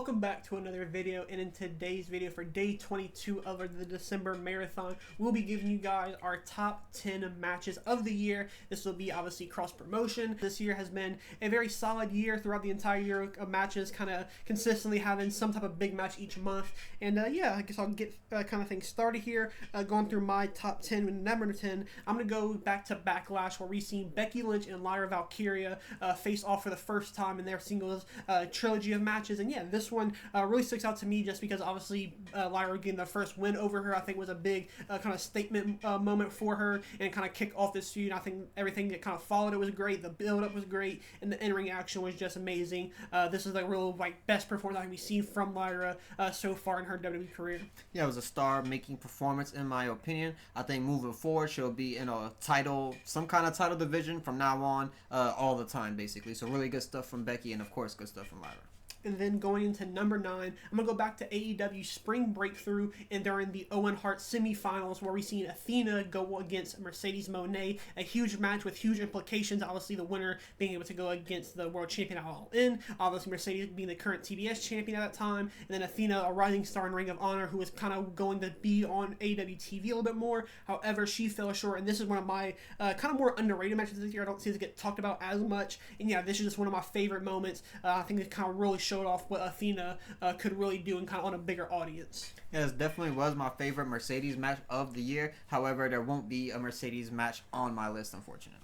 Welcome back to another video, and in today's video for day 22 of the December marathon, we'll be giving you guys our top 10 matches of the year. This will be obviously cross promotion. This year has been a very solid year throughout the entire year of matches, kind of consistently having some type of big match each month. And yeah, I guess I'll get kind of things started here, going through my top 10. With number 10, I'm going to go back to Backlash, where we've seen Becky Lynch and Lyra Valkyria face off for the first time in their singles trilogy of matches. And yeah, this one really sticks out to me just because obviously Lyra getting the first win over her, I think, was a big kind of statement moment for her and kind of kick off this feud. I think everything that kind of followed it was great. The build-up was great, and the in-ring action was just amazing. This is the real best performance I think we've seen from Lyra so far in her WWE career. Yeah, it was a star-making performance in my opinion. I think moving forward she'll be in a title, some kind of title division from now on, all the time basically. So really good stuff from Becky, and of course good stuff from Lyra. And then going into number 9, I'm going to go back to AEW Spring Breakthrough, and during the Owen Hart semifinals, where we've seen Athena go against Mercedes Moné, a huge match with huge implications. Obviously, the winner being able to go against the world champion at All In. Obviously, Mercedes being the current TBS champion at that time. And then Athena, a rising star in Ring of Honor, who was kind of going to be on AEW TV a little bit more. However, she fell short, and this is one of my kind of more underrated matches this year. I don't see it get talked about as much. And yeah, this is just one of my favorite moments. I think it kind of really showed off what Athena could really do and kind of on a bigger audience. Yeah, this definitely was my favorite Mercedes match of the year. However, there won't be a Mercedes match on my list, unfortunately.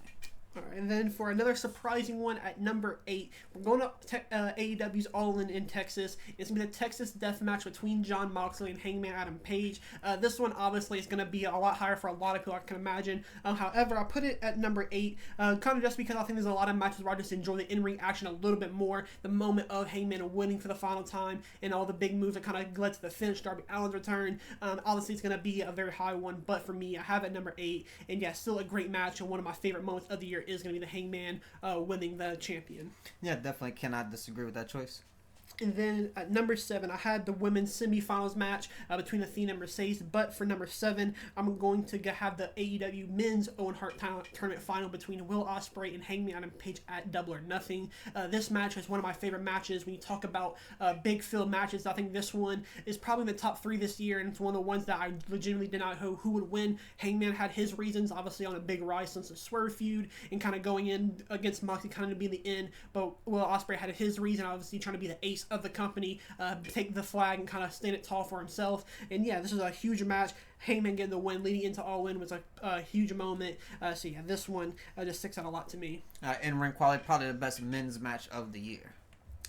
All right, and then for another surprising one at number 8, we're going up to AEW's All In Texas. It's going to be the Texas Death Match between Jon Moxley and Hangman Adam Page. This one obviously is going to be a lot higher for a lot of people, I can imagine. However, I put it at number 8, kind of just because I think there's a lot of matches where I just enjoy the in-ring action a little bit more. The moment of Hangman winning for the final time and all the big moves that kind of led to the finish, Darby Allin's return. Obviously, it's going to be a very high one, but for me, I have it at number 8. And yeah, still a great match, and one of my favorite moments of the year is going to be the Hangman winning the champion. Yeah, definitely cannot disagree with that choice. And then at number 7, I had the women's semifinals match between Athena and Mercedes. But for number 7, I'm going to have the AEW men's Owen Hart tournament final between Will Ospreay and Hangman Adam Page at Double or Nothing. This match is one of my favorite matches. When you talk about big field matches, I think this one is probably in the top 3 this year, and it's one of the ones that I legitimately did not know who would win. Hangman had his reasons, obviously on a big rise since the Swerve feud and kind of going in against Moxley kind of to be the end. But Will Ospreay had his reason, obviously trying to be the ace of the company, take the flag and kind of stand it tall for himself. And yeah, this was a huge match. Hangman getting the win leading into All In was a huge moment. So yeah, this one just sticks out a lot to me. In-ring quality, probably the best men's match of the year.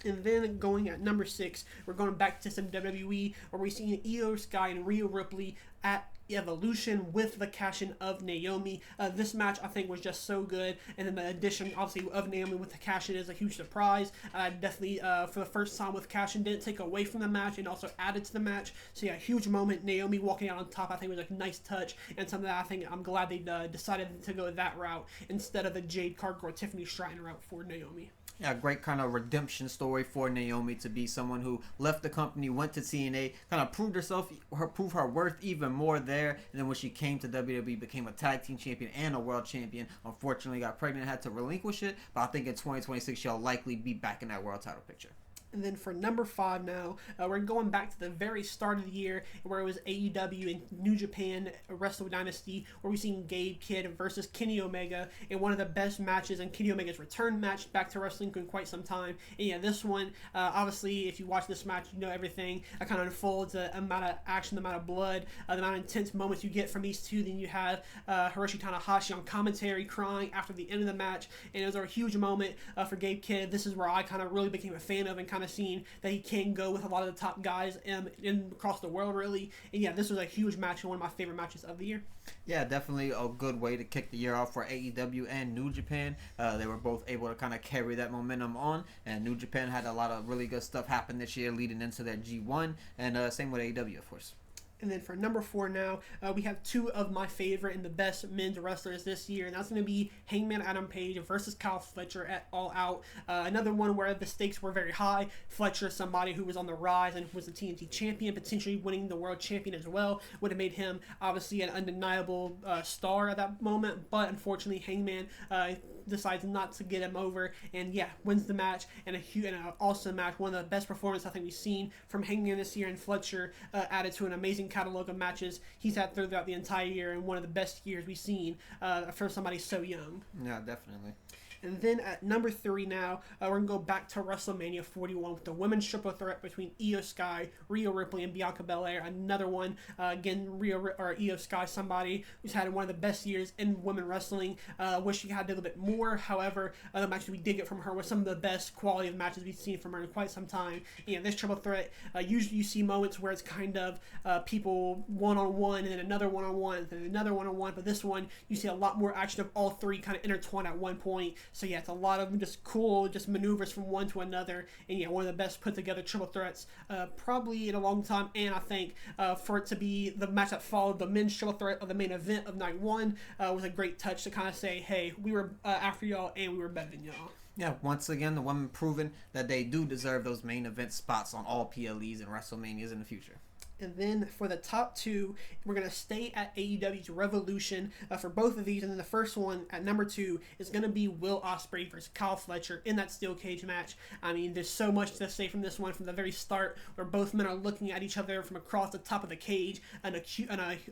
And then going at number 6, we're going back to some WWE, where we've seen Io Sky and Rhea Ripley at Evolution with the cash-in of Naomi. This match I think was just so good, and then the addition obviously of Naomi with the cash-in is a huge surprise. Definitely for the first time with cash-in didn't take away from the match and also added to the match. So yeah, huge moment. Naomi walking out on top I think was a nice touch, and something that I think I'm glad they decided to go that route instead of the Jade Cargill or Tiffany Stratton route for Naomi. Yeah, great kind of redemption story for Naomi to be someone who left the company, went to TNA, kind of proved herself, proved her worth even more there, and then when she came to WWE, became a tag team champion and a world champion. Unfortunately, got pregnant, had to relinquish it, but I think in 2026 she'll likely be back in that world title picture. And then for number 5 now, we're going back to the very start of the year where it was AEW and New Japan Wrestle Dynasty, where we've seen Gabe Kidd versus Kenny Omega in one of the best matches and Kenny Omega's return match back to wrestling in quite some time. And yeah, this one, obviously, if you watch this match, you know everything. It kind of unfolds, the amount of action, the amount of blood, the amount of intense moments you get from these two. Then you have Hiroshi Tanahashi on commentary crying after the end of the match, and it was a huge moment for Gabe Kidd. This is where I kind of really became a fan of and kind of seen that he can go with a lot of the top guys in across the world, really. And yeah, this was a huge match and one of my favorite matches of the year. Yeah, definitely a good way to kick the year off for AEW and New Japan. They were both able to kind of carry that momentum on, and New Japan had a lot of really good stuff happen this year leading into their G1, and same with AEW, of course. And then for number 4 now, we have 2 of my favorite and the best men's wrestlers this year, and that's going to be Hangman Adam Page versus Kyle Fletcher at All Out. Another one where the stakes were very high. Fletcher, somebody who was on the rise and was the TNT champion, potentially winning the world champion as well, would have made him obviously an undeniable star at that moment, but unfortunately Hangman decides not to get him over, and yeah, wins the match, and an awesome match, one of the best performances I think we've seen from Hangman this year, and Fletcher added to an amazing catalog of matches he's had throughout the entire year, and one of the best years we've seen for somebody so young. Yeah, definitely. And then at number 3 now, we're going to go back to WrestleMania 41 with the women's triple threat between Io Sky, Rhea Ripley, and Bianca Belair. Another one, again, Io Sky, somebody who's had one of the best years in women wrestling. Wish she had a little bit more. However, the matches we did get from her was some of the best quality of matches we've seen from her in quite some time. This triple threat, usually you see moments where it's kind of people one-on-one, and then another one-on-one, and then another one-on-one. But this one, you see a lot more action of all three kind of intertwined at one point. So yeah, it's a lot of just cool maneuvers from one to another, and yeah, one of the best put together triple threats probably in a long time. And I think for it to be the match that followed the men's triple threat of the main event of night one was a great touch to kind of say, hey, we were after y'all and we were better than y'all. Yeah, once again, the women proving that they do deserve those main event spots on all PLEs and WrestleManias in the future. And then for the top 2, we're going to stay at AEW's Revolution for both of these. And then the first one at number 2 is going to be Will Ospreay versus Kyle Fletcher in that steel cage match. I mean, there's so much to say from this one from the very start, where both men are looking at each other from across the top of the cage, an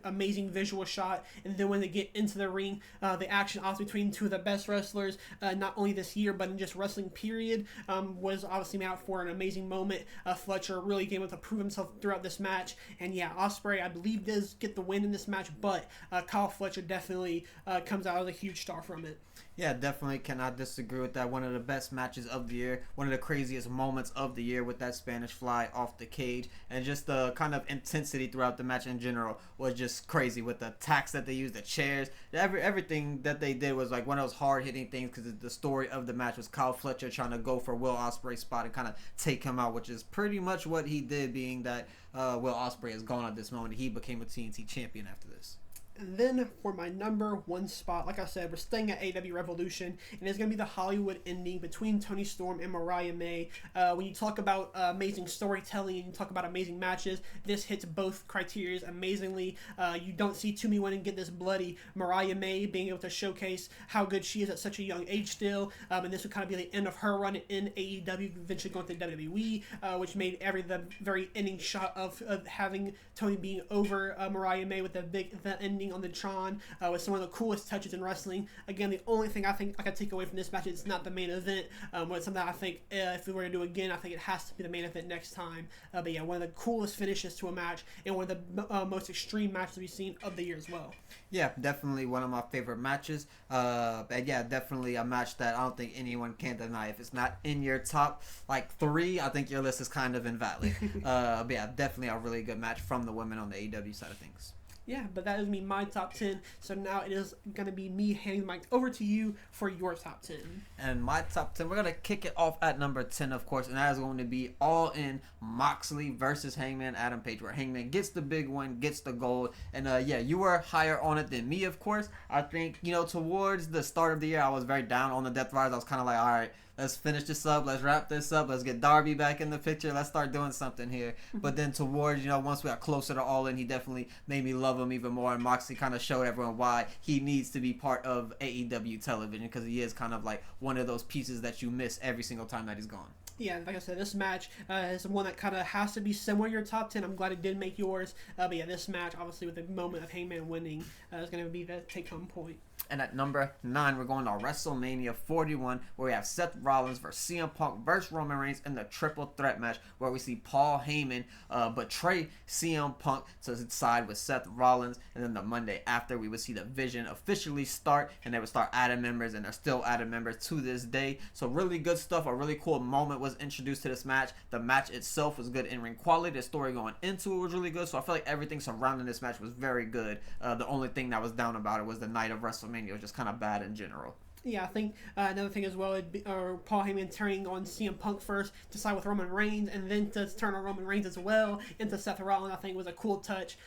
amazing visual shot. And then when they get into the ring, the action off between two of the best wrestlers, not only this year, but in just wrestling period, was obviously made out for an amazing moment. Fletcher really came able to prove himself throughout this match. And yeah, Ospreay, I believe, does get the win in this match, but Kyle Fletcher definitely comes out as a huge star from it. Yeah, definitely cannot disagree with that. One of the best matches of the year. One of the craziest moments of the year with that Spanish fly off the cage. And just the kind of intensity throughout the match in general was just crazy with the attacks that they used, the chairs. Everything that they did was like one of those hard-hitting things, because the story of the match was Kyle Fletcher trying to go for Will Ospreay's spot and kind of take him out, which is pretty much what he did, being that Will Ospreay is gone at this moment. He became a TNT champion after this. And then for my number 1 spot, like I said, we're staying at AEW Revolution, and it's going to be the Hollywood ending between Toni Storm and Mariah May. When you talk about amazing storytelling and you talk about amazing matches, this hits both criteria amazingly. You don't see too many women get this bloody. Mariah May being able to showcase how good she is at such a young age still, and this would kind of be the end of her run in AEW, eventually going to WWE, which made the very ending shot of having Toni being over Mariah May with the ending on the Tron was some of the coolest touches in wrestling. Again, the only thing I think I could take away from this match is it's not the main event, but it's something I think if we were to do again, I think it has to be the main event next time. But yeah, one of the coolest finishes to a match, and one of the most extreme matches we've seen of the year as well. Yeah, definitely one of my favorite matches. And yeah, definitely a match that I don't think anyone can deny. If it's not in your top 3, I think your list is kind of invalid. But yeah, definitely a really good match from the women on the AEW side of things. Yeah, but that is me, my top 10. So now it is going to be me handing the mic over to you for your top 10. And my top 10, we're going to kick it off at number 10, of course, and that is going to be All In Moxley versus Hangman Adam Page, where Hangman gets the big win, gets the gold. And yeah, you were higher on it than me, of course. I think, towards the start of the year, I was very down on the Death Riders. I was kind of like, all right, let's finish this up. Let's wrap this up. Let's get Darby back in the picture. Let's start doing something here. But then towards, once we got closer to All In, he definitely made me love him even more. And Moxley kind of showed everyone why he needs to be part of AEW television, because he is kind of like one of those pieces that you miss every single time that he's gone. Yeah, like I said, this match is one that kind of has to be somewhere in your top 10. I'm glad it did make yours. But yeah, this match, obviously, with the moment of Hangman winning, is going to be the take-home point. And at number 9, we're going to WrestleMania 41, where we have Seth Rollins versus CM Punk versus Roman Reigns in the triple threat match, where we see Paul Heyman betray CM Punk to side with Seth Rollins. And then the Monday after, we would see the Vision officially start, and they would start adding members, and they're still adding members to this day. So really good stuff. A really cool moment was introduced to this match. The match itself was good in ring quality. The story going into it was really good. So I feel like everything surrounding this match was very good. The only thing that was down about it was the night of WrestleMania. It was just kind of bad in general. Yeah, I think another thing as well would be Paul Heyman turning on CM Punk first to side with Roman Reigns, and then to turn on Roman Reigns as well into Seth Rollins. I think was a cool touch.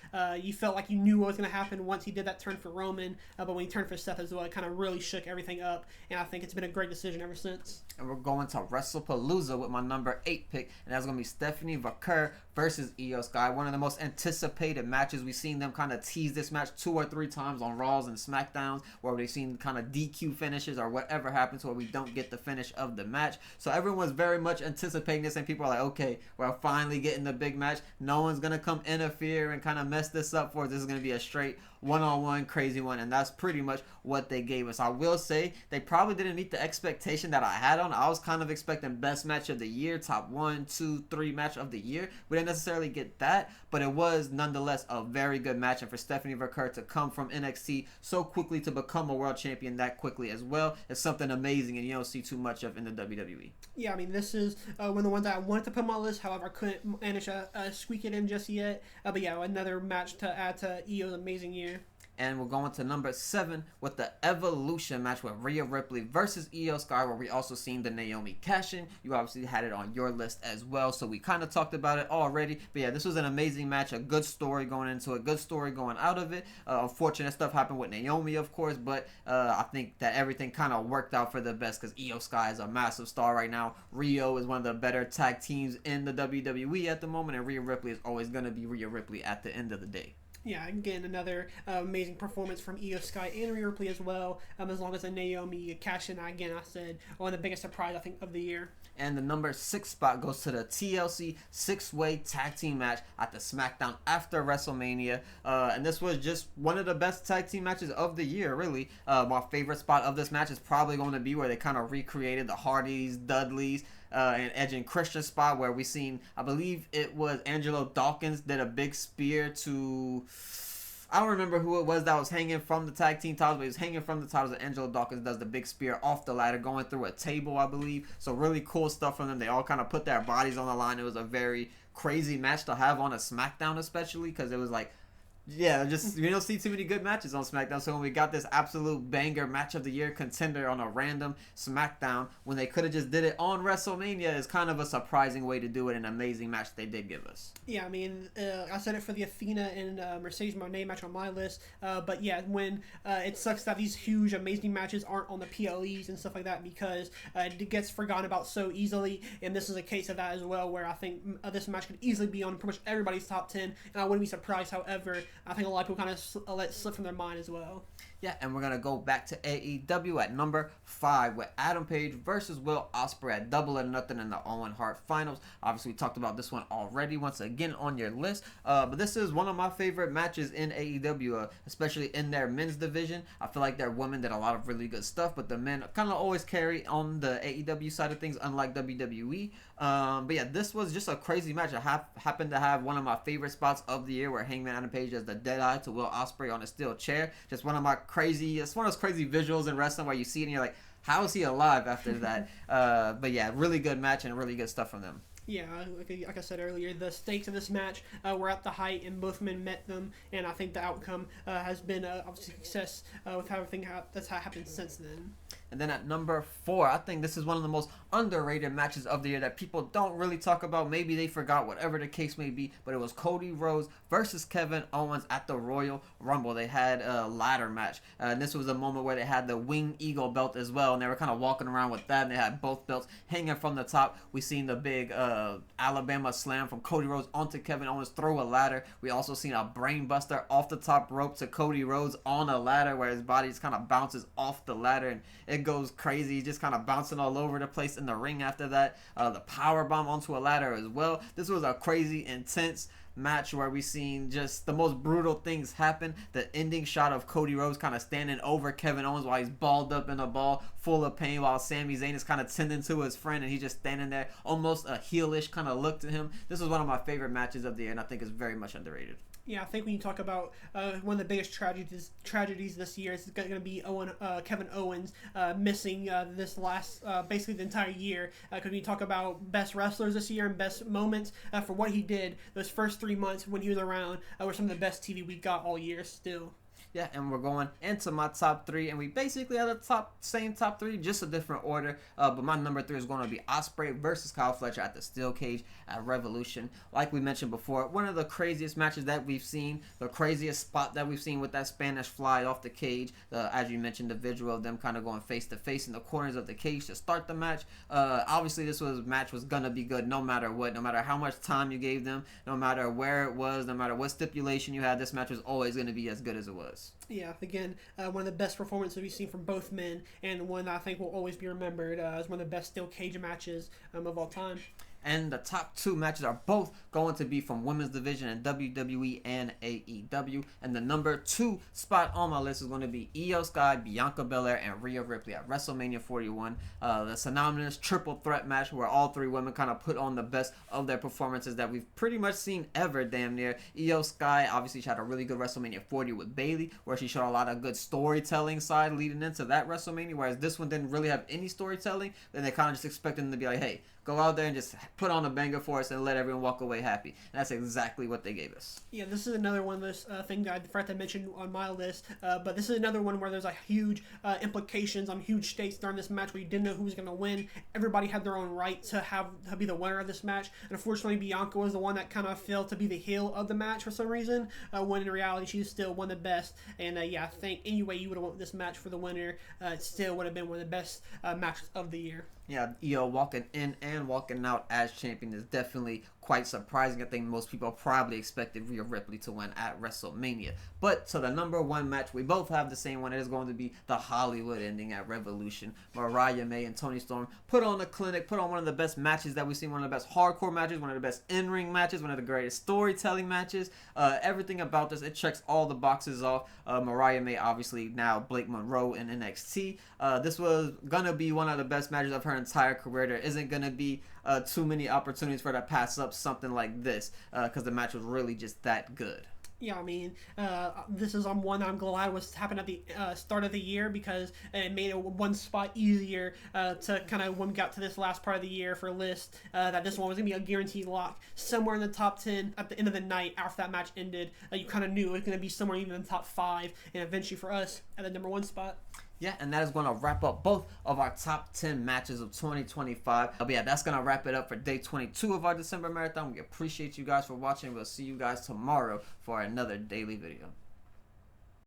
You felt like you knew what was going to happen once he did that turn for Roman, but when he turned for Seth as well, it kind of really shook everything up, and I think it's been a great decision ever since. And we're going to WrestlePalooza with my number 8 pick, and that's going to be Stephanie Vaquer versus Io Sky. One of the most anticipated matches. We've seen them kind of tease this match 2 or 3 times on Raws and SmackDowns, where we've seen kind of DQ finishes finishes or whatever happens where we don't get the finish of the match. So everyone was very much anticipating this, and people are like, okay, we're finally getting the big match. No one's going to come interfere and kind of mess this up for us. This is going to be a straight one-on-one crazy one, and that's pretty much what they gave us. I will say they probably didn't meet the expectation that I had on. I was kind of expecting best match of the year, top 1, 2, 3 match of the year. We didn't necessarily get that, but it was nonetheless a very good match. And for Stephanie Verker to come from NXT so quickly to become a world champion that quickly as well is something amazing, and you don't see too much of in the WWE. Yeah, I mean, this is one of the ones that I wanted to put on my list. However, I couldn't manage to squeak it in just yet. But yeah, another match to add to Io's amazing year. And we're going to number 7 with the Evolution match with Rhea Ripley versus Io Sky, where we also seen the Naomi cash-in. You obviously had it on your list as well, so we kind of talked about it already. But yeah, this was an amazing match, a good story going into it, good story going out of it. Unfortunate stuff happened with Naomi, of course, but I think that everything kind of worked out for the best because Io Sky is a massive star right now. Rio is one of the better tag teams in the WWE at the moment, and Rhea Ripley is always going to be Rhea Ripley at the end of the day. Yeah, again, another amazing performance from Io Sky and Rhea Ripley as well. As long as a Naomi cash-in, again, I said, one of the biggest surprise, I think, of the year. And the number 6 spot goes to the TLC 6-way tag team match at the SmackDown after WrestleMania. And this was just one of the best tag team matches of the year, really. My favorite spot of this match is probably going to be where they kind of recreated the Hardys, Dudleys, and Edge and Christian spot where we seen, I believe it was Angelo Dawkins did a big spear to, I don't remember who it was that was hanging from the tag team titles, but he was hanging from the titles, and Angelo Dawkins does the big spear off the ladder going through a table, I believe. So really cool stuff from them. They all kind of put their bodies on the line. It was a very crazy match to have on a SmackDown, especially because it was like, yeah, just you don't see too many good matches on SmackDown. So when we got this absolute banger match of the year contender on a random SmackDown, when they could have just did it on WrestleMania, is kind of a surprising way to do it. An amazing match they did give us. Yeah, I mean, I said it for the Athena and Mercedes Moné match on my list. But yeah, when it sucks that these huge, amazing matches aren't on the PLEs and stuff like that because it gets forgotten about so easily. And this is a case of that as well, where I think this match could easily be on pretty much everybody's top 10. And I wouldn't be surprised, however, I think a lot of people kind of let it slip from their mind as well. Yeah, and we're going to go back to AEW at number 5 with Adam Page versus Will Ospreay at Double or Nothing in the Owen Hart Finals. Obviously, we talked about this one already once again on your list. But this is one of my favorite matches in AEW, especially in their men's division. I feel like their women did a lot of really good stuff, but the men kind of always carry on the AEW side of things, unlike WWE. But yeah, this was just a crazy match. I happened to have one of my favorite spots of the year where Hangman Adam Page does the Deadeye to Will Ospreay on a steel chair. Just one of my it's one of those crazy visuals in wrestling where you see it and you're like, how is he alive after that? But yeah, really good match and really good stuff from them. Yeah, like I said earlier, the stakes of this match were at the height, and both men met them, and I think the outcome has been obviously success with everything that's happened since then. And then at number 4, I think this is one of the most underrated matches of the year that people don't really talk about. Maybe they forgot, whatever the case may be. But it was Cody Rhodes versus Kevin Owens at the Royal Rumble. They had a ladder match. And this was a moment where they had the Wing Eagle belt as well. And they were kind of walking around with that. And they had both belts hanging from the top. We seen the big Alabama slam from Cody Rhodes onto Kevin Owens through a ladder. We also seen a brain buster off the top rope to Cody Rhodes on a ladder where his body just kind of bounces off the ladder. And it goes crazy, just kind of bouncing all over the place in the ring after that. The power bomb onto a ladder as well. This was a crazy, intense match where we seen just the most brutal things happen. The ending shot of Cody Rhodes kind of standing over Kevin Owens while he's balled up in a ball, full of pain, while Sami Zayn is kind of tending to his friend, and he's just standing there, almost a heelish kind of look to him. This was one of my favorite matches of the year, and I think it's very much underrated. Yeah, I think when you talk about one of the biggest tragedies this year is going to be Kevin Owens missing this last, basically the entire year. Because when you talk about best wrestlers this year and best moments for what he did, those first 3 months when he was around were some of the best TV we got all year still. Yeah, and we're going into my top 3, and we basically have the same top 3, just a different order. But my number 3 is going to be Ospreay versus Kyle Fletcher at the Steel Cage at Revolution. Like we mentioned before, one of the craziest matches that we've seen, the craziest spot that we've seen with that Spanish fly off the cage. As you mentioned, the visual of them kind of going face to face in the corners of the cage to start the match. Obviously, this match was gonna be good no matter what, no matter how much time you gave them, no matter where it was, no matter what stipulation you had. This match was always gonna be as good as it was. Yeah, again, one of the best performances we've seen from both men, and one I think will always be remembered as one of the best steel cage matches of all time. And the top two matches are both going to be from women's division in WWE and AEW. And the number 2 spot on my list is going to be Io Sky, Bianca Belair, and Rhea Ripley at WrestleMania 41. The synonymous triple threat match where all 3 women kind of put on the best of their performances that we've pretty much seen ever, damn near. Io Sky, obviously, she had a really good WrestleMania 40 with Bayley, where she showed a lot of good storytelling side leading into that WrestleMania, whereas this one didn't really have any storytelling. Then they kind of just expected them to be like, hey, go out there and just put on a banger for us and let everyone walk away happy. And that's exactly what they gave us. Yeah, this is another one of those things I forgot to mention on my list. But this is another one where there's like huge implications on huge stakes during this match where you didn't know who was going to win. Everybody had their own right to be the winner of this match. And unfortunately, Bianca was the one that kind of failed to be the heel of the match for some reason. When in reality, she's still one of the best. And yeah, I think any way you would have won this match for the winner, it still would have been one of the best matches of the year. Yeah, Io walking in and walking out as champion is definitely quite surprising. I think most people probably expected Rhea Ripley to win at WrestleMania. But to the number 1 match, we both have the same one. It is going to be the Hollywood ending at Revolution. Mariah May and Toni Storm put on a clinic, put on one of the best matches that we've seen, one of the best hardcore matches, one of the best in-ring matches, one of the greatest storytelling matches. Everything about this, it checks all the boxes off. Mariah May, obviously now Blake Monroe in NXT. This was going to be one of the best matches of her entire career. There isn't going to be too many opportunities for her to pass up something like this because the match was really just that good. Yeah, I mean, this is one I'm glad was happened at the start of the year because it made it one spot easier to kind of when we got to this last part of the year for list that this one was going to be a guaranteed lock somewhere in the top 10 at the end of the night after that match ended. You kind of knew it was going to be somewhere even in the top 5 and eventually for us at the number 1 spot. Yeah, and that is going to wrap up both of our top 10 matches of 2025. But yeah, that's going to wrap it up for day 22 of our December marathon. We appreciate you guys for watching. We'll see you guys tomorrow for another daily video.